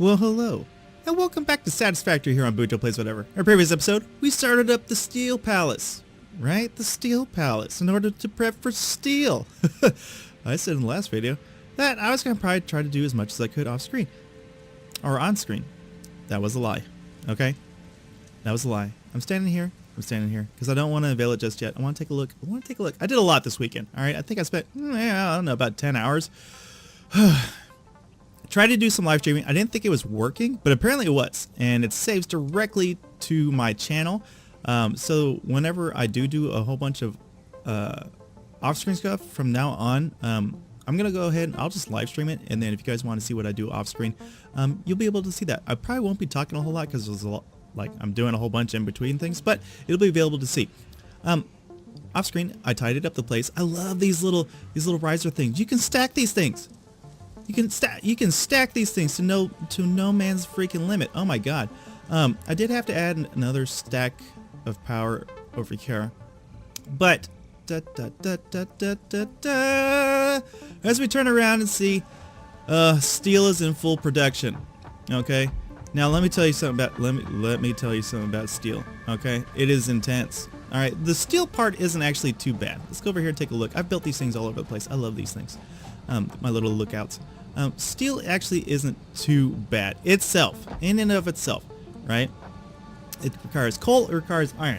Well, hello, and welcome back to Satisfactory here on Buto Plays Whatever. In our previous episode, we started up the Steel Palace, right? The Steel Palace, in order to prep for steel. I said in the last video that I was going to probably try to do as much as I could off screen, or on screen. That was a lie, okay? That was a lie. I'm standing here, because I don't want to unveil it just yet. I want to take a look. I did a lot this weekend, alright? I think I spent, I don't know, about 10 hours. Tried to do some live streaming. I didn't think it was working, but apparently it was, and it saves directly to my channel. So whenever I do a whole bunch of off-screen stuff from now on, I'm gonna go ahead and I'll just live stream it, and then if you guys want to see what I do off-screen, you'll be able to see that. I probably won't be talking a whole lot because there's a lot, like I'm doing a whole bunch in between things, but it'll be available to see. Off-screen, I tidied up the place. I love these little riser things. You can stack these things. You can stack these things to no man's freaking limit. Oh my god. I did have to add another stack of power over here, but as we turn around and see, steel is in full production. Okay, now let me tell you something about let me tell you something about steel. Okay, it is intense. All right, the steel part isn't actually too bad. Let's go over here and take a look. I've built these things all over the place. I love these things. My little lookouts. Steel actually isn't too bad itself, in and of itself, right? It requires coal, it requires iron.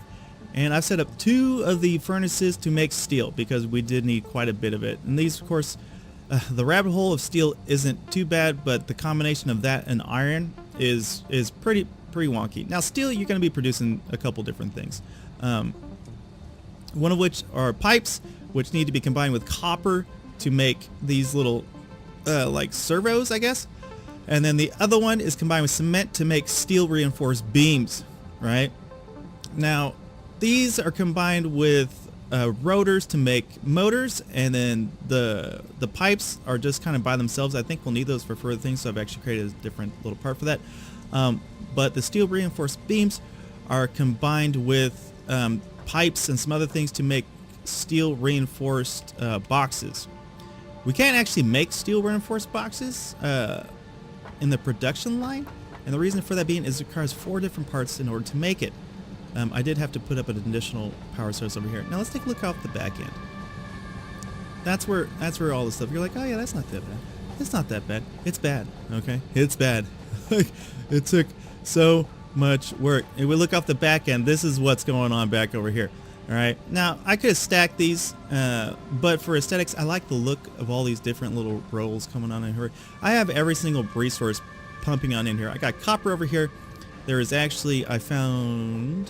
And I've set up 2 of the furnaces to make steel because we did need quite a bit of it. And these, of course, the rabbit hole of steel isn't too bad, but the combination of that and iron is pretty wonky. Now, steel, you're going to be producing a couple different things. One of which are pipes, which need to be combined with copper to make these little like servos, I guess. And then the other one is combined with cement to make steel reinforced beams, right? Now, these are combined with rotors to make motors, and then the pipes are just kind of by themselves. I think we'll need those for further things, so I've actually created a different little part for that. But the steel reinforced beams are combined with pipes and some other things to make steel reinforced boxes. We can't actually make steel reinforced boxes in the production line, and the reason for that being is it requires 4 different parts in order to make it. I did have to put up an additional power source over here. Now let's take a look off the back end. That's where all the stuff, you're like, oh yeah, that's not that bad. It's not that bad. It's bad, okay? It's bad. It took so much work. If we look off the back end, this is what's going on back over here. Alright, now I could have stacked these, but for aesthetics, I like the look of all these different little rolls coming on in here. I have every single resource pumping on in here. I got copper over here. There is actually, I found,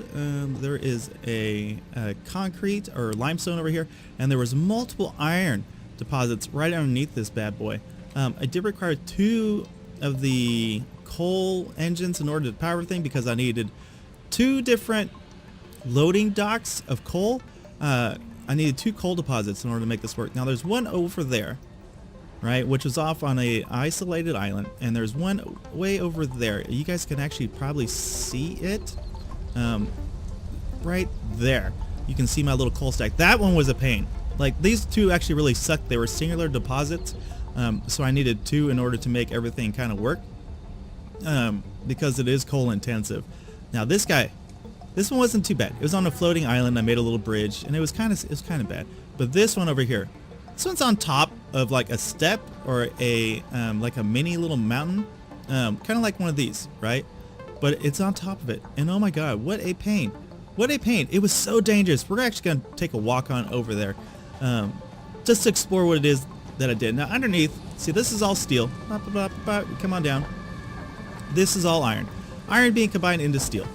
there is a concrete or limestone over here, and there was multiple iron deposits right underneath this bad boy. I did require 2 of the coal engines in order to power everything because I needed 2 different loading docks of coal. I needed 2 coal deposits in order to make this work. Now there's one over there, right, which is off on a isolated island, and there's one way over there. You guys can actually probably see it right there. You can see my little coal stack. That one was a pain. Like, these 2 actually really sucked. They were singular deposits, so I needed 2 in order to make everything kind of work, because it is coal intensive. Now this guy, this one wasn't too bad. It was on a floating island. I made a little bridge, and it was kind of bad. But this one over here, this one's on top of like a step or a like a mini little mountain, kind of like one of these, right? But it's on top of it, and oh my god, what a pain! What a pain! It was so dangerous. We're actually gonna take a walk on over there, just to explore what it is that I did. Now underneath, see, this is all steel. Come on down. This is all iron. Iron being combined into steel,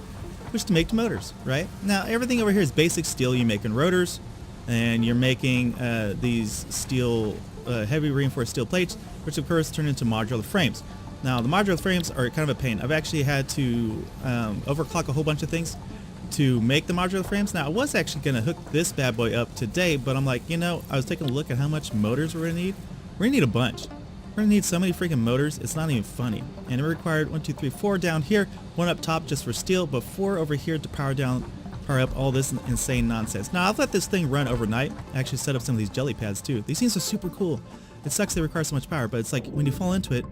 which to make motors, right? Now everything over here is basic steel. You're making rotors, and you're making these steel, heavy reinforced steel plates, which of course turn into modular frames. Now the modular frames are kind of a pain. I've actually had to overclock a whole bunch of things to make the modular frames. Now I was actually going to hook this bad boy up today, but I'm like, you know, I was taking a look at how much motors we're going to need. We're going to need a bunch. We're going to need so many freaking motors, it's not even funny. And it required 1, 2, 3, 4 down here, 1 up top just for steel, but 4 over here to power up all this insane nonsense. Now I've let this thing run overnight. I actually set up some of these jelly pads too. These things are super cool. It sucks they require so much power, but it's like when you fall into it,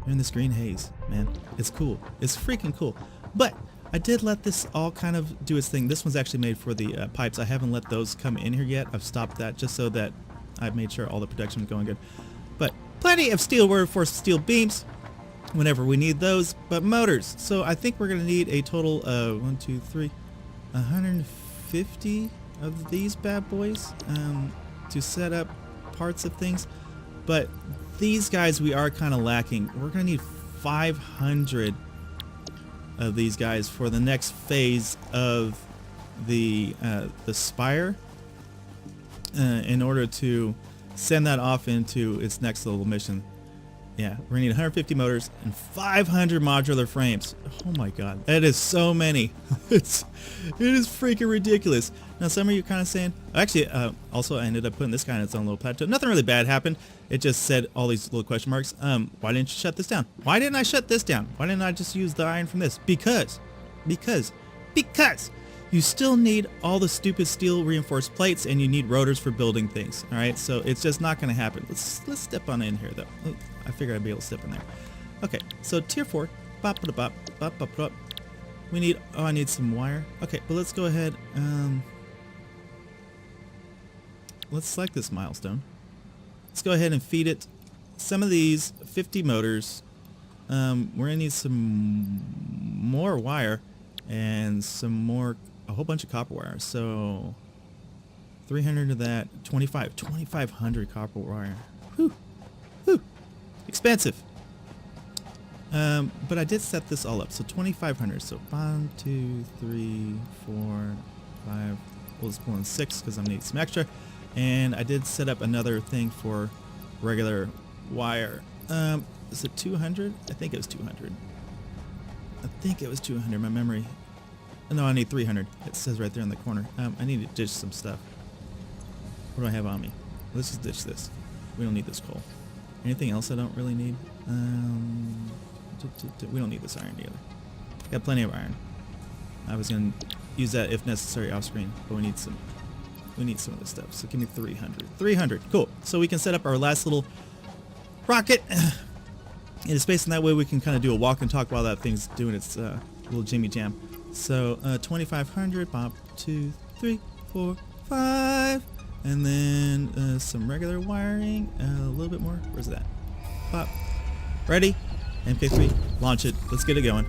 They're in this green haze, man. It's cool. It's freaking cool. But I did let this all kind of do its thing. This one's actually made for the pipes. I haven't let those come in here yet. I've stopped that just so that I've made sure all the protection is going good. But plenty of steel reinforced steel beams whenever we need those, but motors. So I think we're going to need a total of 150 of these bad boys to set up parts of things. But these guys we are kind of lacking. We're going to need 500 of these guys for the next phase of the spire in order to send that off into its next little mission. Yeah, we're gonna need 150 motors and 500 modular frames. Oh my god, that is so many. It is freaking ridiculous. Now some of you kind of saying, actually, also I ended up putting this guy on its own little plateau. Nothing really bad happened. It just said all these little question marks. Why didn't you shut this down? Why didn't I shut this down? Why didn't I just use the iron from this? Because you still need all the stupid steel reinforced plates, and you need rotors for building things. All right, so it's just not going to happen. Let's step on in here though. Oh, I figured I'd be able to step in there. Okay, so tier 4. Bop, bop, bop, bop, bop, bop. We need. Oh, I need some wire. Okay, but let's go ahead. Let's select this milestone. Let's go ahead and feed it some of these 50 motors. We're gonna need some more wire and a whole bunch of copper wire. So 300 of that, 2,500 copper wire. Whew, whew, expensive. But I did set this all up. So 2,500. So 1, 2, 3, 4, 5. We'll just pull in 6 because I'm gonna need some extra. And I did set up another thing for regular wire. Is it 200? I think it was 200. I think it was 200. My memory. No, I need 300. It says right there in the corner. I need to ditch some stuff. What do I have on me? Let's just ditch this. We don't need this coal. Anything else I don't really need? We don't need this iron either. Got plenty of iron. I was gonna use that if necessary off screen, but we need some of this stuff. So give me 300. 300. Cool. So we can set up our last little rocket in space, and that way we can kind of do a walk and talk while that thing's doing its little jimmy jam. So 2,500. Pop. 2, 3, 4, 5. And then some regular wiring. A little bit more. Where's that? Pop. Ready? MK3. Launch it. Let's get it going.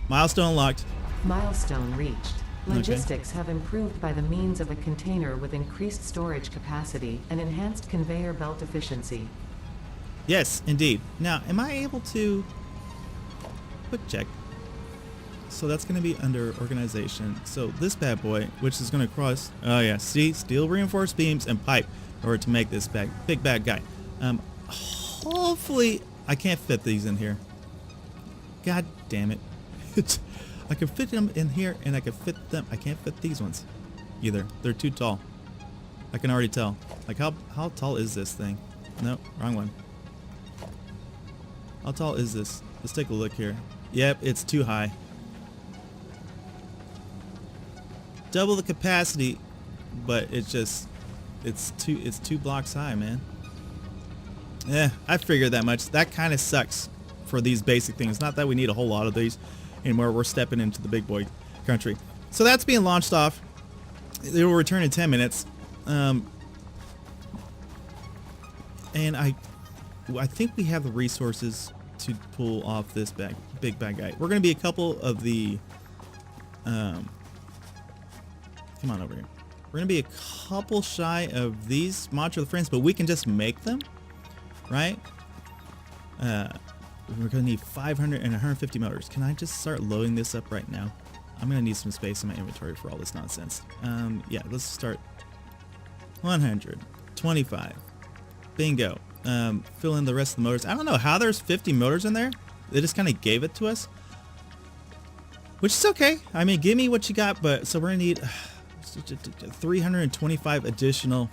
Milestone unlocked. Milestone reached. Logistics have improved by the means of a container with increased storage capacity and enhanced conveyor belt efficiency. Yes, indeed. Now, am I able to... Quick check. So that's going to be under organization. So this bad boy, which is going to cross... Oh yeah, see? Steel reinforced beams and pipe in order to make this big bad guy. Hopefully I can't fit these in here. God damn it. I can fit them in here, and I can fit them. I can't fit these ones either. They're too tall. I can already tell. Like, how tall is this thing? No, wrong one. How tall is this? Let's take a look here. Yep, it's too high. Double the capacity, but it's two blocks high, man. Yeah, I figured that much. That kind of sucks for these basic things. Not that we need a whole lot of these anymore. We're stepping into the big boy country. So that's being launched off. It will return in 10 minutes. And I think we have the resources to pull off this big bad guy. We're going to be a couple of the... come on over here. We're going to be a couple shy of these modular frames, but we can just make them, right? We're going to need 500 and 150 motors. Can I just start loading this up right now? I'm going to need some space in my inventory for all this nonsense. Yeah, let's start. 100. 25. Bingo. Fill in the rest of the motors. I don't know how there's 50 motors in there. They just kind of gave it to us. Which is okay. I mean, give me what you got, but so we're going to need 325 additional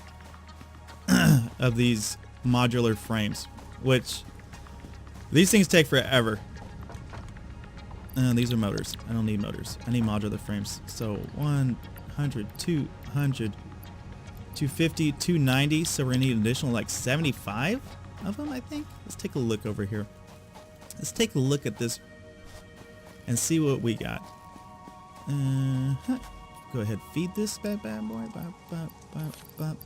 of these modular frames, which these things take forever. These are motors. I don't need motors. I need modular frames. So 100, 200, 250, 290. So we're gonna need an additional like 75 of them, I think. Let's take a look over here. Let's take a look at this and see what we got. Go ahead, feed this bad boy. Bop, bop, bop, bop,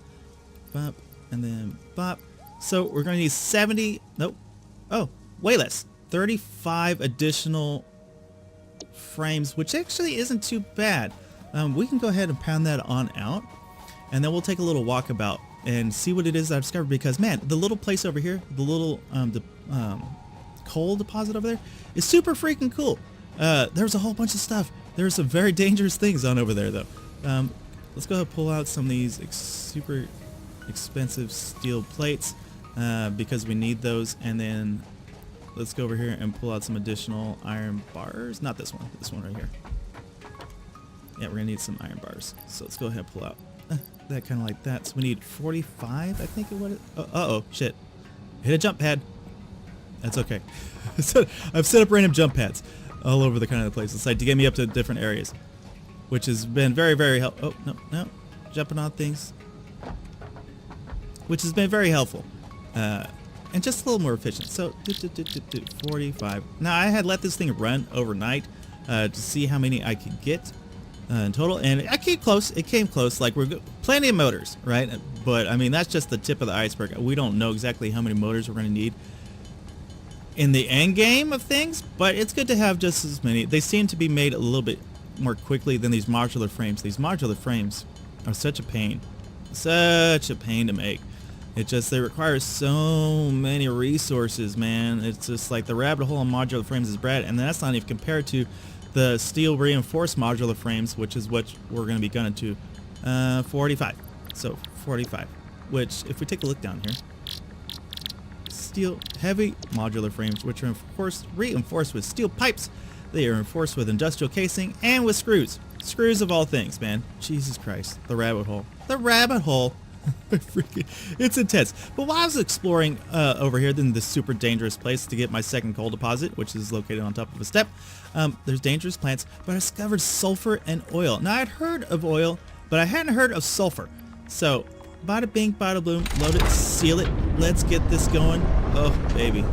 bop, and then bop. So we're going to need 70. Nope. Oh, way less. 35 additional frames, which actually isn't too bad. We can go ahead and pound that on out, and then we'll take a little walkabout and see what it is I've discovered. Because man, the little place over here, the little coal deposit over there, is super freaking cool. There's a whole bunch of stuff. There's some very dangerous things on over there, though. Let's go ahead and pull out some of these super expensive steel plates because we need those, and then let's go over here and pull out some additional iron bars. Not this one. This one right here. Yeah, we're gonna need some iron bars. So let's go ahead and pull out that kind of like that. So we need 45, I think. Uh-oh, shit. Hit a jump pad. That's okay. So I've set up random jump pads all over the kind of the place. It's like to get me up to different areas, which has been very, very helpful. Oh, no. Jumping on things. Which has been very helpful. And just a little more efficient. So, 45. Now, I had let this thing run overnight to see how many I could get in total. And I came close. It came close. Like, we're plenty of motors, right? But, I mean, that's just the tip of the iceberg. We don't know exactly how many motors we're going to need in the end game of things, but it's good to have just as many. They seem to be made a little bit more quickly than these modular frames. These modular frames are such a pain. Such a pain to make. They require so many resources, man. It's just like the rabbit hole on modular frames is bad, and that's not even compared to the steel reinforced modular frames, which is what we're going to be gunning to. 45. So 45, which if we take a look down here, steel heavy modular frames, which are reinforced with steel pipes. They are reinforced with industrial casing and with screws. Screws of all things, man. Jesus Christ. The rabbit hole. The rabbit hole. It's intense. But while I was exploring over here in this super dangerous place to get my second coal deposit, which is located on top of a step, there's dangerous plants, but I discovered sulfur and oil. Now, I'd heard of oil, but I hadn't heard of sulfur. So, bada bing, bada boom, load it, seal it. Let's get this going. Oh, baby.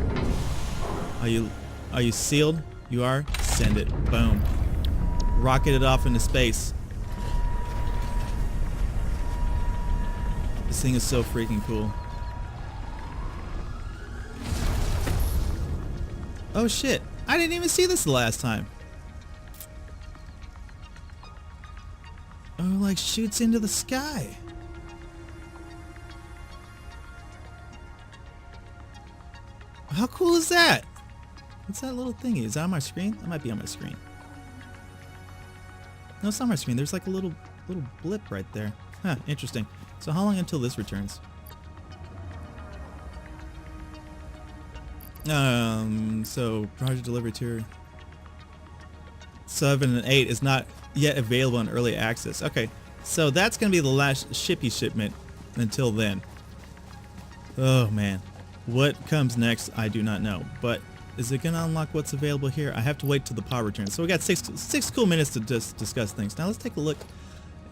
Are you sealed? You are? Send it. Boom. Rocket it off into space. This thing is so freaking cool. Oh shit. I didn't even see this the last time. Oh, like shoots into the sky. How cool is that? What's that little thingy? Is that on my screen? That might be on my screen. No, it's not on my screen. There's like a little blip right there. Huh, interesting. So how long until this returns? So project delivery tier 7 and 8 is not yet available in early access. Okay, so that's gonna be the last shipment until then. Oh man, what comes next? I do not know. But is it gonna unlock what's available here? I have to wait till the power returns. So we got six cool minutes to just discuss things. Now let's take a look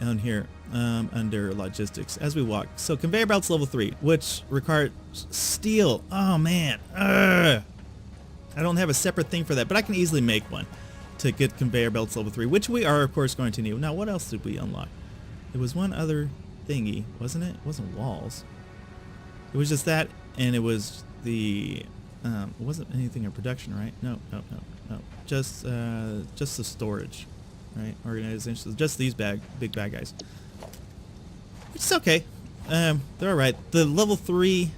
down here under logistics as we walk. So conveyor belts level 3, which require steel. Oh man, I don't have a separate thing for that, but I can easily make one to get conveyor belts level 3, which we are of course going to need. Now what else did we unlock? There was one other thingy, wasn't it? It wasn't walls. It was just that, and it was the it wasn't anything in production, right? No. Just the storage. Right, organizations, just these big bad guys. It's okay. They're all right. The level 3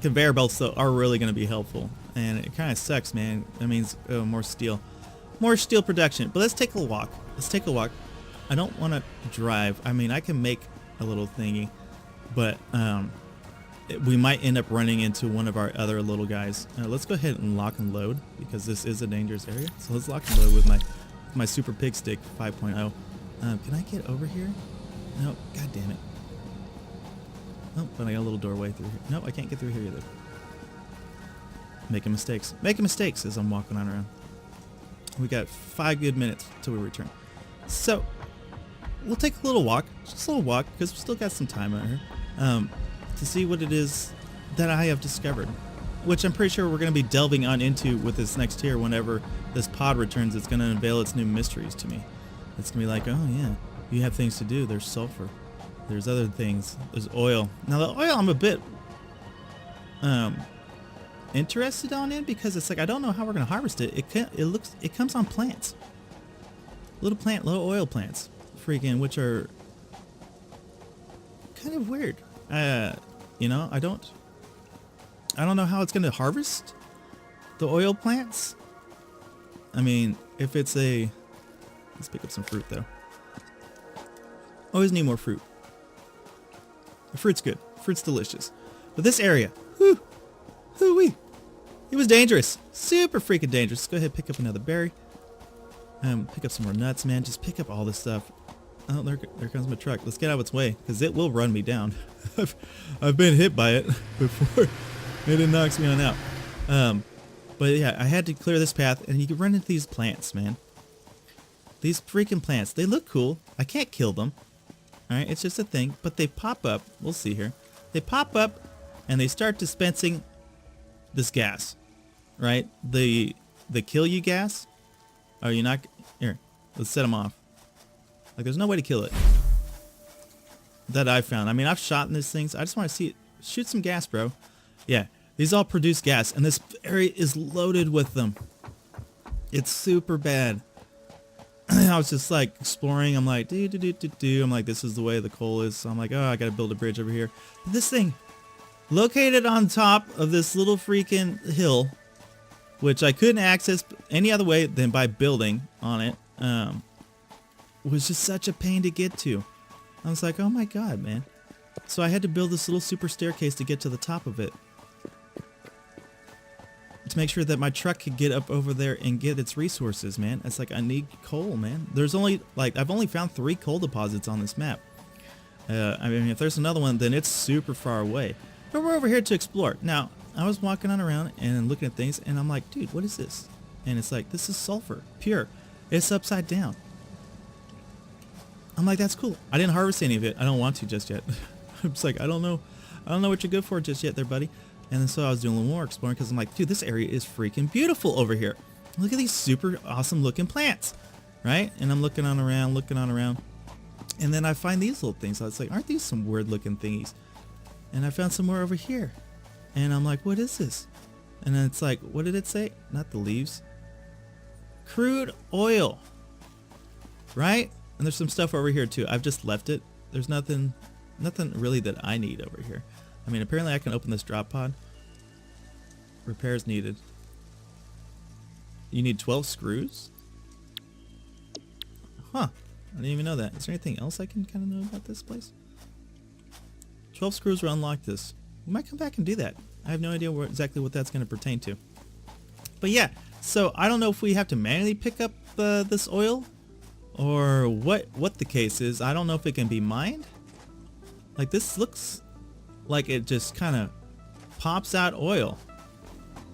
conveyor belts though are really going to be helpful, and it kind of sucks, man. That means more steel production. But let's take a walk. I don't want to drive. I mean, I can make a little thingy, but we might end up running into one of our other little guys. Let's go ahead and lock and load because this is a dangerous area. So let's lock and load with my Super Pig Stick 5.0. Can I get over here? No, god damn it. Oh, but I got a little doorway through here. No, I can't get through here either. Making mistakes as I'm walking on around. We got 5 good minutes till we return. So, we'll take a little walk, just a little walk, because we still got some time out here, to see what it is that I have discovered. which I'm pretty sure we're going to be delving on into with this next tier whenever this pod returns. It's going to unveil its new mysteries to me. It's going to be like, oh yeah, you have things to do. There's sulfur. There's other things. There's oil. Now the oil I'm a bit interested on it because it's like I don't know how we're going to harvest it. It comes on plants. Little oil plants. Freaking, which are kind of weird. You know, I don't know how it's going to harvest the oil plants. I mean, if it's let's pick up some fruit though. Always need more fruit. The fruit's good. Fruit's delicious. But this area, hoo-wee. It was dangerous. Super freaking dangerous. Let's go ahead and pick up another berry. Pick up some more nuts, man. Just pick up all this stuff. Oh, there comes my truck. Let's get out of its way, because it will run me down. I've been hit by it before. It knocks me on out. But yeah, I had to clear this path, and you can run into these plants, man. These freaking plants. They look cool. I can't kill them. Alright, it's just a thing. But they pop up. We'll see here. They pop up, and they start dispensing this gas. Right? The kill you gas. Oh, you're not... Here, let's set them off. Like, there's no way to kill it. That I've found. I mean, I've shot in these things. I just want to see it. Shoot some gas, bro. Yeah, these all produce gas, and this area is loaded with them. It's super bad. I was just, like, exploring. I'm like, I'm like, this is the way the coal is. So I'm like, oh, I got to build a bridge over here. But this thing, located on top of this little freaking hill, which I couldn't access any other way than by building on it, was just such a pain to get to. I was like, oh my god, man. So I had to build this little super staircase to get to the top of it. To make sure that my truck could get up over there and get its resources, man. It's like, I need coal, man. There's only, like, I've only found 3 coal deposits on this map. I mean, if there's another one, then it's super far away. But we're over here to explore. Now, I was walking on around and looking at things, and I'm like, dude, what is this? And it's like, this is sulfur, pure. It's upside down. I'm like, that's cool. I didn't harvest any of it. I don't want to just yet. I'm just like, I don't know what you're good for just yet there, buddy. And then so I was doing a little more exploring because I'm like, dude, this area is freaking beautiful over here. Look at these super awesome looking plants, right? And I'm looking on around. And then I find these little things. I was like, aren't these some weird looking thingies? And I found some more over here. And I'm like, what is this? And then it's like, what did it say? Not the leaves. Crude oil. Right? And there's some stuff over here too. I've just left it. There's nothing really that I need over here. I mean, apparently I can open this drop pod. Repairs needed. You need 12 screws? Huh. I didn't even know that. Is there anything else I can kind of know about this place? 12 screws will unlock this. We might come back and do that. I have no idea exactly what that's going to pertain to. But yeah, so I don't know if we have to manually pick up this oil or what the case is. I don't know if it can be mined. Like, this looks like it just kind of pops out oil,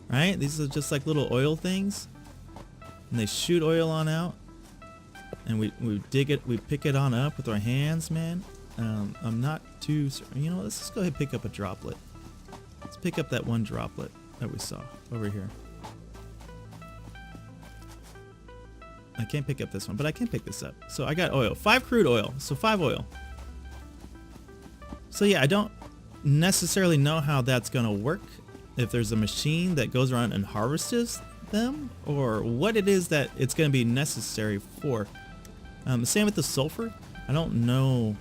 right? These are just like little oil things, and they shoot oil on out, and we dig it, we pick it on up with our hands, man. I'm not too, you know, let's just go ahead and pick up a droplet. Let's pick up that one droplet that we saw over here. I can't pick up this one, but I can pick this up. So I got oil, 5 crude oil, so 5 oil. So yeah, I don't necessarily know how that's gonna work. If there's a machine that goes around and harvests them, or what it is that it's gonna be necessary for. Same with the sulfur. I don't know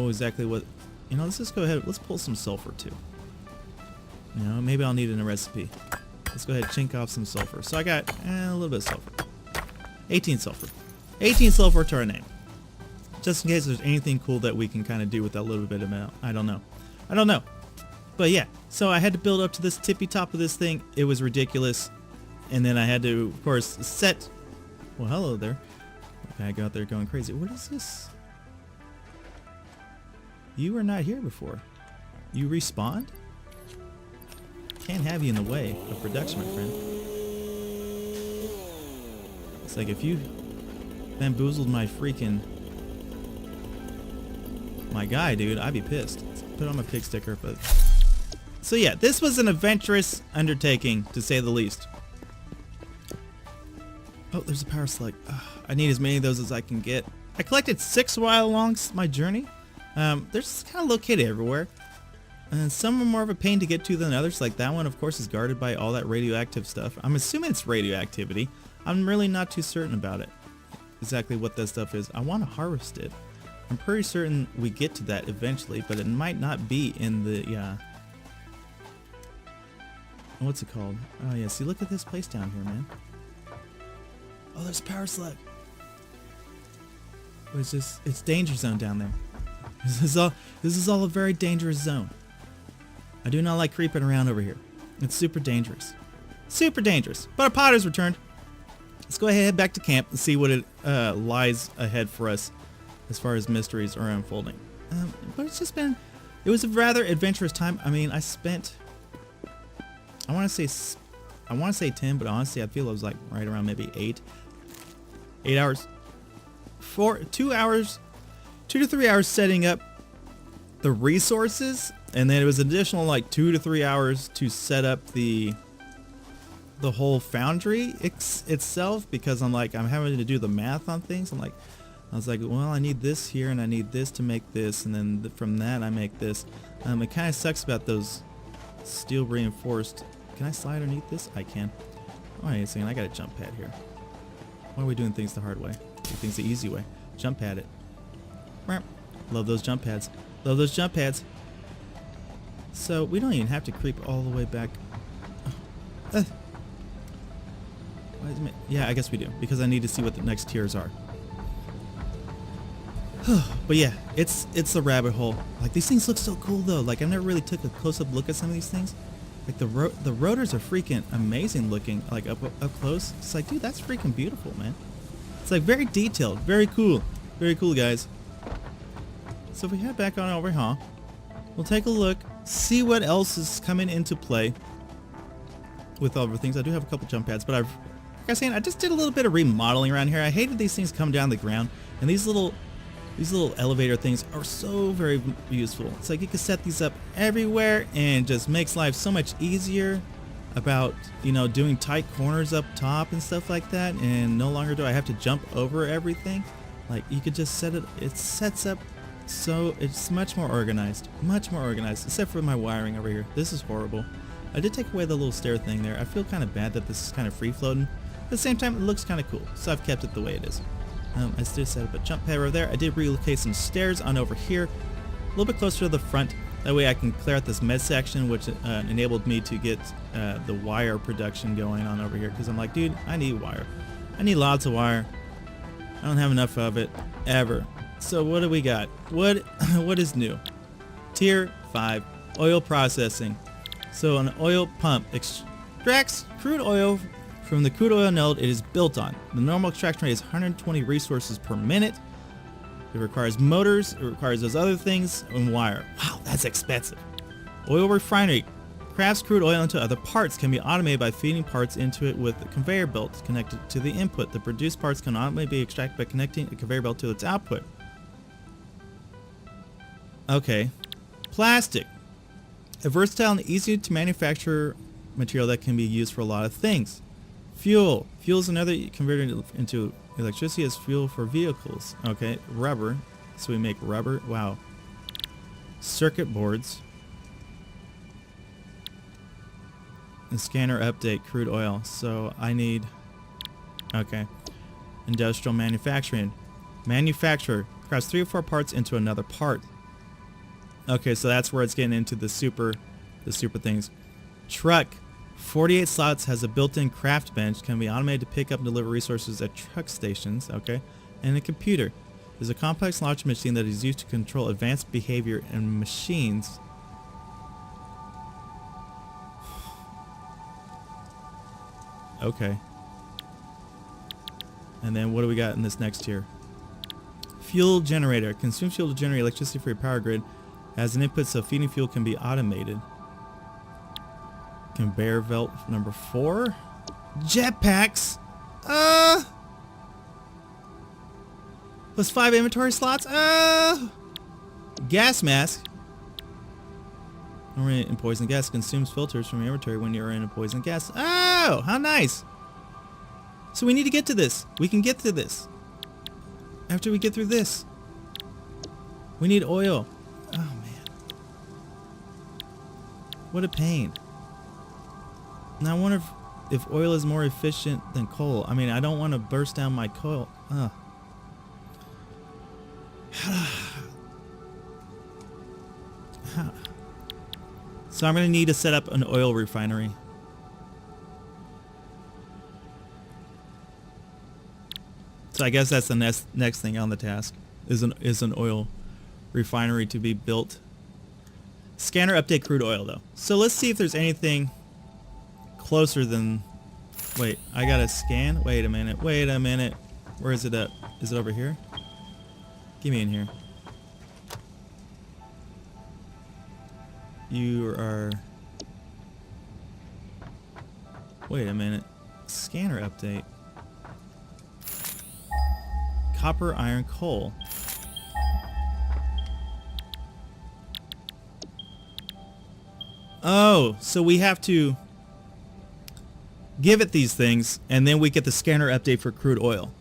exactly what. You know, let's just go ahead. Let's pull some sulfur too. You know, maybe I'll need it in a recipe. Let's go ahead and chink off some sulfur. So I got a little bit of sulfur. 18 sulfur. 18 sulfur to our name. Just in case there's anything cool that we can kind of do with that little bit amount. I don't know. But yeah, so I had to build up to this tippy top of this thing. It was ridiculous. And then I had to, of course, set... Well, hello there. Okay, I got there going crazy. What is this? You were not here before. You respawned? Can't have you in the way of production, my friend. It's like if you bamboozled my guy, dude, I'd be pissed. Let's put on my pig sticker, but So yeah, this was an adventurous undertaking, to say the least. Oh, there's a power slug. I need as many of those as I can get. I collected 6 while along my journey. They're just kind of located everywhere. And some are more of a pain to get to than others. Like that one, of course, is guarded by all that radioactive stuff. I'm assuming it's radioactivity. I'm really not too certain about it. Exactly what that stuff is. I want to harvest it. I'm pretty certain we get to that eventually, but it might not be in the, what's it called? Oh yeah, see, look at this place down here, man. Oh, there's a power slug. It's just, it's danger zone down there. This is all a very dangerous zone. I do not like creeping around over here. It's super dangerous. Super dangerous. But our pot has returned. Let's go ahead and head back to camp and see what it lies ahead for us as far as mysteries are unfolding. But it's just been, it was a rather adventurous time. I mean, I spent, I want to say 10, but honestly I feel it was like right around maybe 8 hours. 2 hours, 2 to 3 hours setting up the resources, and then it was additional like 2 to 3 hours to set up the whole foundry itself, because I'm having to do the math on things. I was like, well, I need this here and I need this to make this, and then from that I make this. It kind of sucks about those steel reinforced. Can I slide underneath this? I can. Oh, wait a second, I got a jump pad here. Why are we doing things the hard way? Do things the easy way. Jump pad it. Love those jump pads. Love those jump pads. So we don't even have to creep all the way back. Yeah, I guess we do, because I need to see what the next tiers are. But yeah, it's a rabbit hole. Like, these things look so cool though. Like, I never really took a close-up look at some of these things. Like the rotors are freaking amazing looking. Like up close. It's like, dude, that's freaking beautiful, man. It's like very detailed, very cool, guys. So if we head back on over here, we'll take a look, see what else is coming into play with all of our things. I do have a couple jump pads, but like I was saying, I just did a little bit of remodeling around here. I hated these things come down the ground, and these little elevator things are so very useful. It's like you can set these up everywhere and just makes life so much easier about, you know, doing tight corners up top and stuff like that, and no longer do I have to jump over everything. Like, you could just set it sets up so it's much more organized, except for my wiring over here. This is horrible. I did take away the little stair thing there. I feel kind of bad that this is kind of free floating. At the same time, it looks kind of cool, so I've kept it the way it is. I still set up a jump pad over there. I did relocate some stairs on over here, a little bit closer to the front. That way I can clear out this med section, which enabled me to get the wire production going on over here. Because I'm like, dude, I need wire. I need lots of wire. I don't have enough of it, ever. So what do we got? What is new? Tier 5, oil processing. So an oil pump extracts crude oil from the crude oil node it is built on. The normal extraction rate is 120 resources per minute. It requires motors, it requires those other things, and wire. Wow, that's expensive. Oil refinery crafts crude oil into other parts, can be automated by feeding parts into it with conveyor belts connected to the input. The produced parts can automatically be extracted by connecting a conveyor belt to its output. Okay. Plastic. A versatile and easy to manufacture material that can be used for a lot of things. Fuel. Fuel is another converted into electricity as fuel for vehicles. Okay. Rubber. So we make rubber. Wow. Circuit boards. And scanner update crude oil. So I need... Okay. Industrial manufacturing. Manufacturer. Crafts 3 or 4 parts into another part. Okay, so that's where it's getting into the super things. Truck. 48 slots, has a built-in craft bench, can be automated to pick up and deliver resources at truck stations. Okay. And a computer is a complex logic machine that is used to control advanced behavior in machines. Okay. And then what do we got in this next tier? Fuel generator. Consumes fuel to generate electricity for your power grid. As an input, so feeding fuel can be automated. Conveyor belt number 4. Jetpacks. Plus 5 inventory slots. Gas mask. Normally in poison gas consumes filters from your inventory when you're in a poison gas. Oh, how nice. So we need to get to this. We can get to this. After we get through this. We need oil. Oh, man. What a pain. Now I wonder if oil is more efficient than coal. I mean, I don't want to burst down my coal. Ugh. So I'm going to need to set up an oil refinery. So I guess that's the next thing on the task is an oil refinery to be built. Scanner update crude oil though. So let's see if there's anything closer than... Wait, I gotta scan? Wait a minute. Where is it at? Is it over here? Give me in here. You are... Wait a minute. Scanner update. Copper, iron, coal. Oh, so we have to give it these things, and then we get the scanner update for crude oil.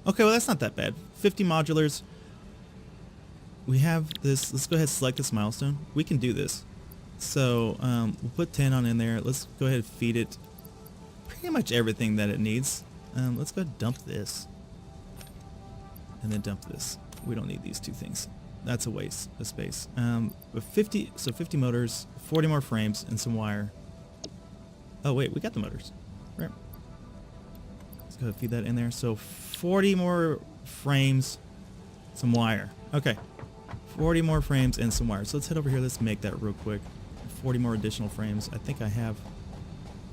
Okay, well that's not that bad. 50 modulars. We have this. Let's go ahead and select this milestone. We can do this. So we'll put 10 on in there. Let's go ahead and feed it pretty much everything that it needs. Let's go ahead and dump this. And then dump this. We don't need these two things. That's a waste of space. But 50 motors, 40 more frames, and some wire. Oh wait, we got the motors. Right. Let's go ahead and feed that in there. So 40 more frames, some wire. Okay. 40 more frames and some wire. So let's head over here. Let's make that real quick. 40 more additional frames. I think I have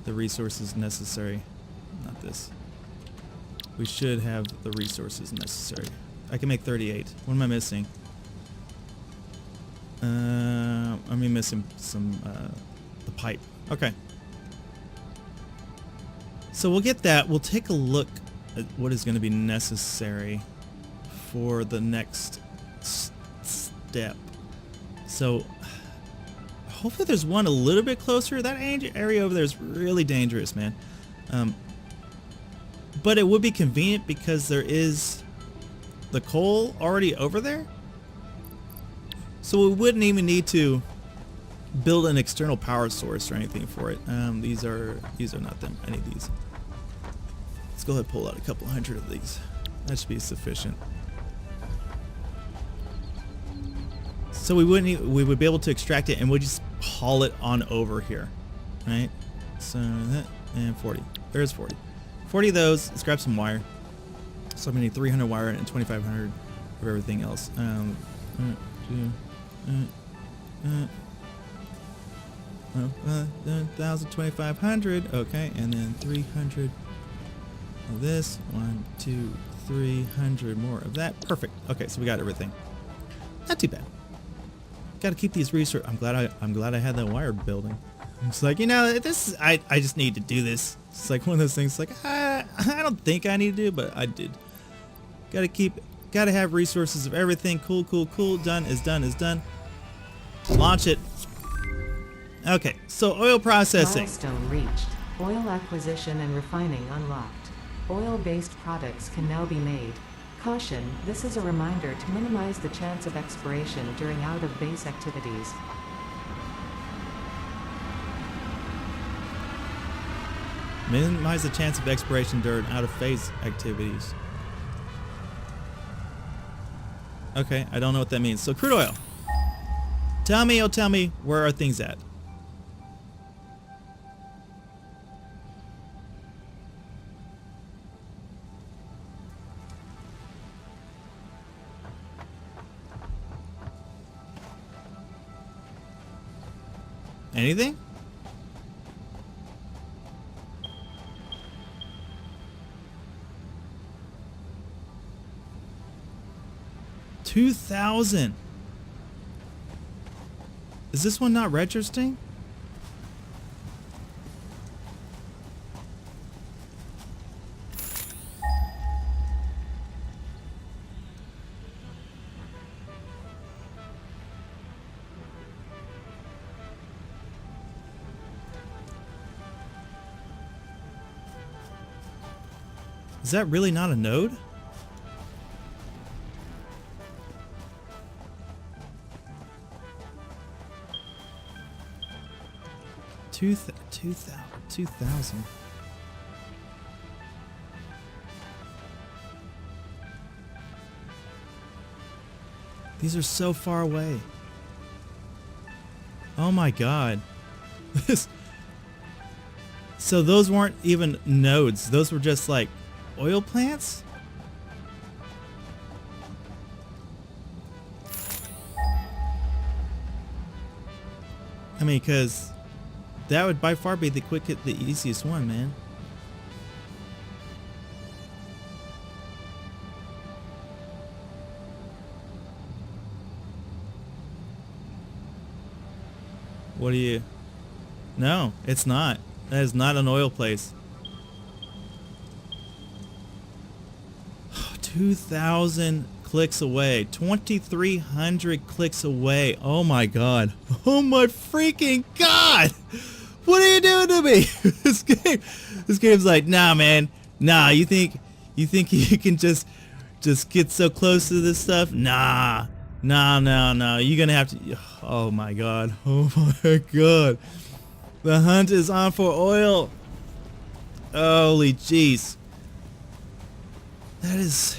the resources necessary. Not this. We should have the resources necessary. I can make 38. What am I missing? I'm missing some the pipe. Okay. So we'll get that. We'll take a look at what is going to be necessary for the next step. So hopefully there's one a little bit closer. That area over there is really dangerous, man. But it would be convenient because there is the coal already over there. So we wouldn't even need to build an external power source or anything for it. These are not them. I need these. Let's go ahead and pull out a couple hundred of these. That should be sufficient. So we would be able to extract it and we'll just haul it on over here, right? So that and 40. There's 40. 40 of those. Let's grab some wire. So I'm gonna need 300 wire and 2,500 of everything else. 1,000, 2,500. Okay, and then 300 of this. 1, 2, 300 more of that. Perfect. Okay, so we got everything. Not too bad. Got to keep these resources. I'm glad I had that wire building. It's like, you know, this I just need to do this. It's like one of those things. Like I don't think I need to do, but I did. Got to have resources of everything. Cool. Done is done is done. Launch it. Okay, so oil processing. Milestone reached. Oil acquisition and refining unlocked. Oil-based products can now be made. Caution, this is a reminder to minimize the chance of expiration during out-of-base activities. Minimize the chance of expiration during out-of-phase activities. Okay, I don't know what that means. So crude oil. Tell me, where are things at? Anything? $2,000. Is this one not registering? Is that really not a node? Two thousand. These are so far away. Oh my god. So those weren't even nodes. Those were just like oil plants? I mean, because that would by far be the easiest one, man. What do you... No, it's not. That is not an oil place. 2,000 clicks away. 2,300 clicks away. Oh my god. Oh my freaking god! What are you doing to me? This game's like, nah, man. Nah, you think you can just get so close to this stuff? Nah. No. You're gonna have to... Oh my god. Oh my god. The hunt is on for oil. Holy jeez. That is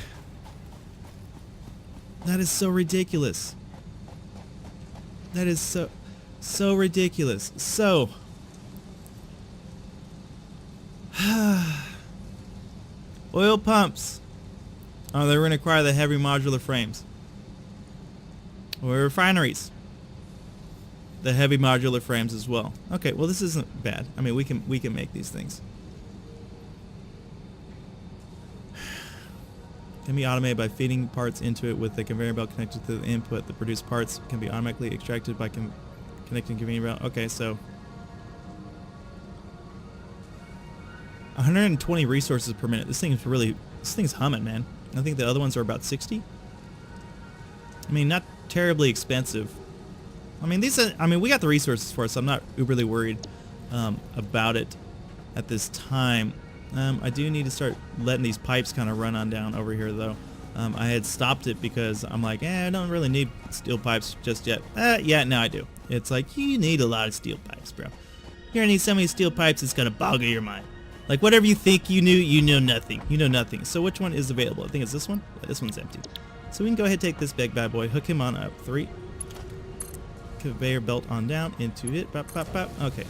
so ridiculous. That is so ridiculous. So oil pumps. Oh, they're going to require the heavy modular frames. Or refineries. The heavy modular frames as well. Okay, well this isn't bad. I mean, we can make these things. Can be automated by feeding parts into it with the conveyor belt connected to the input. The produced parts can be automatically extracted by connecting conveyor belt. Okay, so 120 resources per minute. This thing's humming, man. I think the other ones are about 60. I mean, not terribly expensive. I mean, we got the resources for it, so I'm not uberly worried about it at this time. I do need to start letting these pipes kind of run on down over here, though. I had stopped it because I'm like, I don't really need steel pipes just yet. Yeah, now I do. It's like, you need a lot of steel pipes, bro. You're gonna need so many steel pipes, it's gonna boggle your mind. Like, whatever you think you knew, you know nothing. You know nothing. So which one is available? I think it's this one. Yeah, this one's empty. So we can go ahead and take this big bad boy, hook him on up. 3. Conveyor belt on down into it. Bop, bop, bop. Okay.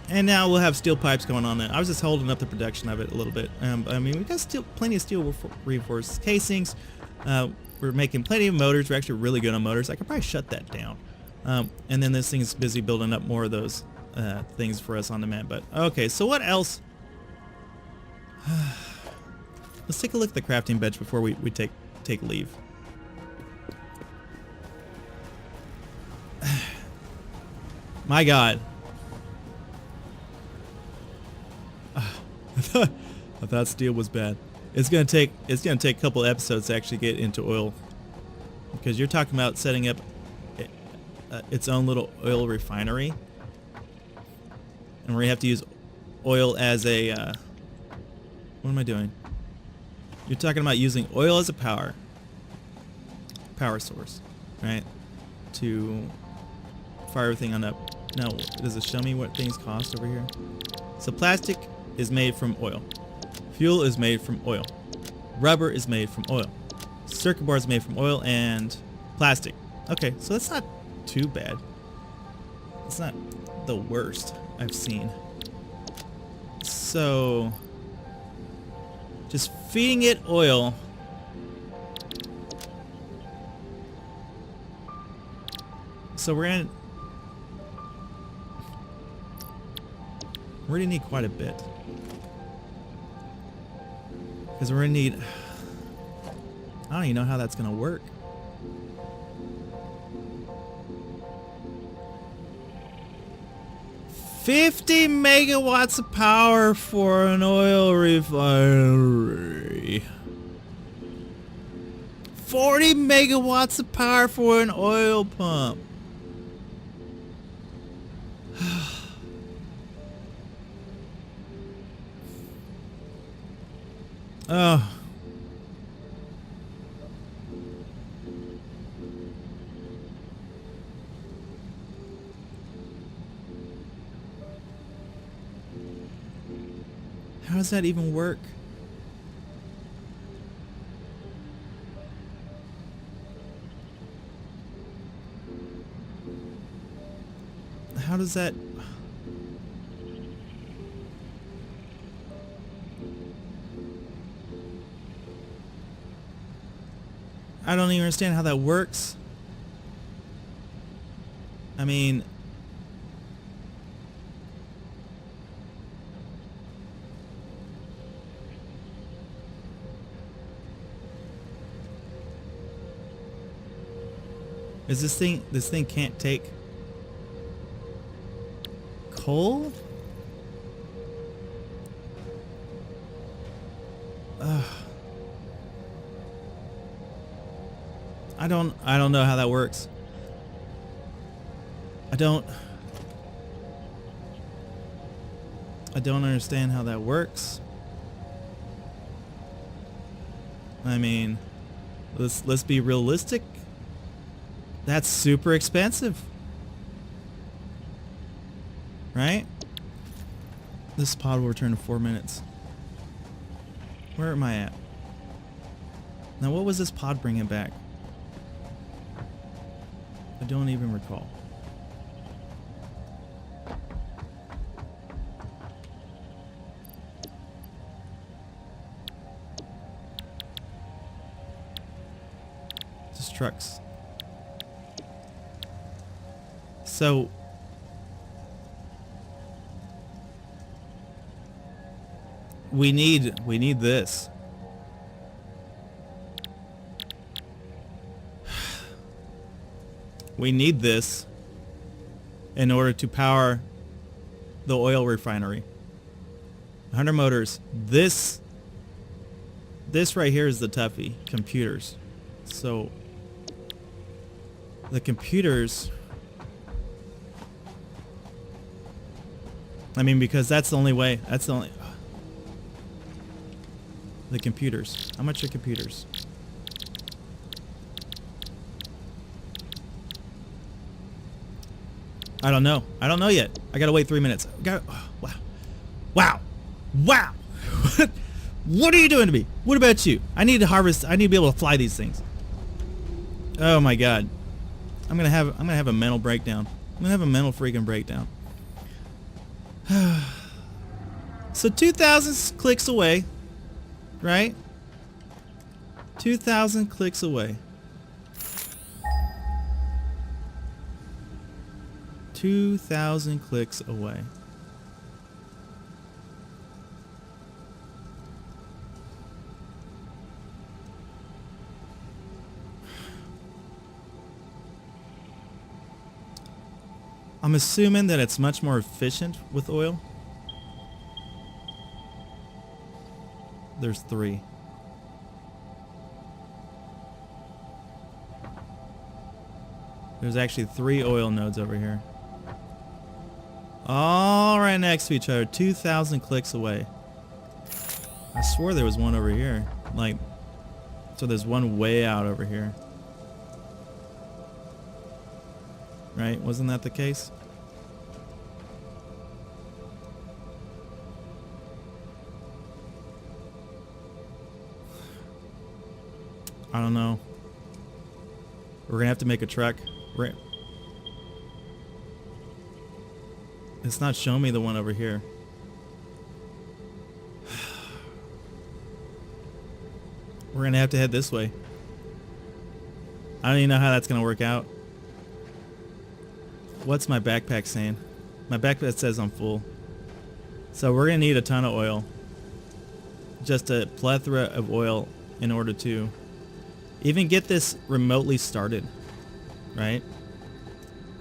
And now we'll have steel pipes going on. I was just holding up the production of it a little bit. I mean, we got plenty of steel reinforced casings. We're making plenty of motors. We're actually really good on motors. I could probably shut that down. And then this thing is busy building up more of those things for us on demand. But okay, so what else? Let's take a look at the crafting bench before we take leave. My God. I thought steel was bad. It's gonna take a couple episodes to actually get into oil, because you're talking about setting up its own little oil refinery, and we have to use oil as a what am I doing? You're talking about using oil as a power source, right? To fire everything on up. Now, does it show me what things cost over here? So plastic is made from oil. Fuel is made from oil. Rubber is made from oil. Circuit board is made from oil and plastic. Okay, so that's not too bad. It's not the worst I've seen. So just feeding it oil. So we're gonna need quite a bit, because we're gonna need, I don't even know how that's gonna work. $50 megawatts of power for an oil refinery. 40 megawatts of power for an oil pump. Oh. How does that even work? How does that... I don't even understand how that works. I mean... Is this thing can't take coal? Ugh. I don't know how that works. I don't understand how that works. I mean, let's be realistic. That's super expensive. Right? This pod will return in 4 minutes. Where am I at? Now what was this pod bringing back? I don't even recall. Just trucks. So we need this. We need this in order to power the oil refinery. 100 motors. This right here is the toughie. Computers. So the computers... I mean, because that's the only way. That's the only... The computers. How much are computers? I don't know. I don't know yet. I gotta wait 3 minutes. Oh, wow. Wow. Wow. What are you doing to me? What about you? I need to harvest. I need to be able to fly these things. Oh my god. I'm gonna have a mental breakdown. I'm gonna have a mental freaking breakdown. So 2,000 clicks away, right? 2,000 clicks away. 2,000 clicks away. I'm assuming that it's much more efficient with oil. There's 3. There's actually 3 oil nodes over here. All right next to each other, 2,000 clicks away. I swore there was one over here. Like, so there's one way out over here. Right? Wasn't that the case? I don't know. We're gonna have to make a truck. It's not showing me the one over here. We're gonna have to head this way. I don't even know how that's gonna work out. What's my backpack saying? My backpack says I'm full. So we're gonna need a ton of oil. Just a plethora of oil in order to even get this remotely started, right?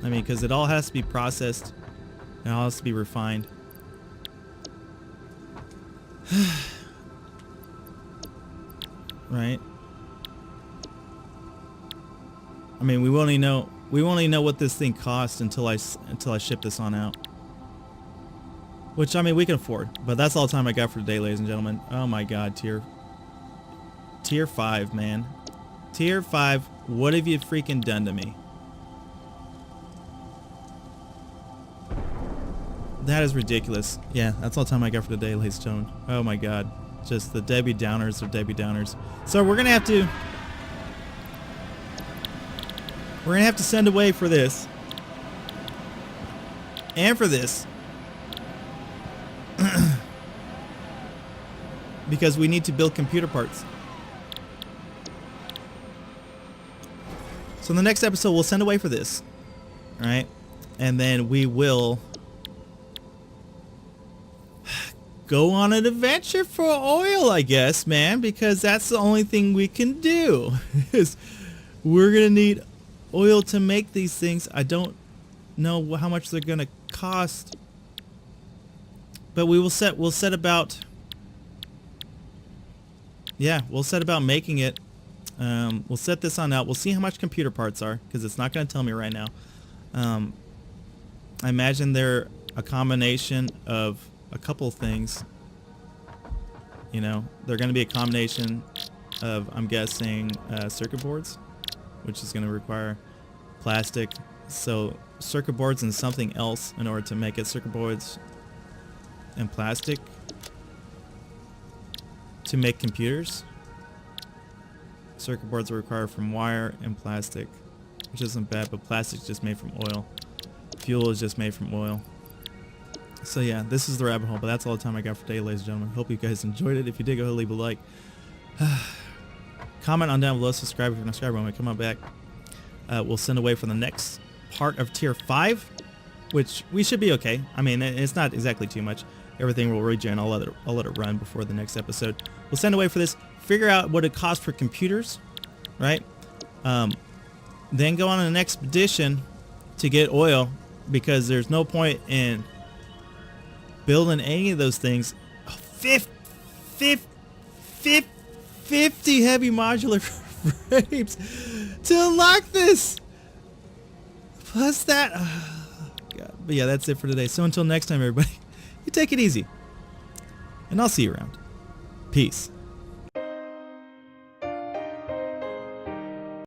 I mean, because it all has to be processed. It all has to be refined. Right? I mean, we won't even know what this thing costs until I ship this on out. Which, I mean, we can afford. But that's all the time I got for today, ladies and gentlemen. Oh my god, tier Tier 5, man. Tier 5, what have you freaking done to me? That is ridiculous. Yeah, that's all the time I got for today, ladies and gentlemen. Oh my god. Just the Debbie Downers of Debbie Downers. So we're gonna have to... We're gonna have to send away for this. And for this. Because we need to build computer parts. So in the next episode, we'll send away for this. Alright? And then we will... go on an adventure for oil, I guess, man, because that's the only thing we can do. Is we're gonna need oil to make these things. I don't know how much they're gonna cost, but we'll set about making it. We'll set this on out. We'll see how much computer parts are, because it's not gonna tell me right now. I imagine they're a combination of a couple things. You know, they're going to be a combination of, I'm guessing, circuit boards, which is going to require plastic. So circuit boards and something else in order to make it. Circuit boards and plastic to make computers. Circuit boards are required from wire and plastic, which isn't bad, but plastic is just made from oil. Fuel is just made from oil. So yeah, this is the rabbit hole, but that's all the time I got for today, ladies and gentlemen. Hope you guys enjoyed it. If you did, go ahead and leave a like. Comment on down below, subscribe if you're not subscribed. When we come on back, we'll send away for the next part of Tier 5, which we should be okay. I mean, it's not exactly too much. Everything will regen. I'll let it run before the next episode. We'll send away for this, figure out what it costs for computers, right? Then go on an expedition to get oil, because there's no point in building any of those things. 50 heavy modular frames to unlock this. Plus that. Oh, God. But yeah, that's it for today. So until next time, everybody, you take it easy. And I'll see you around. Peace.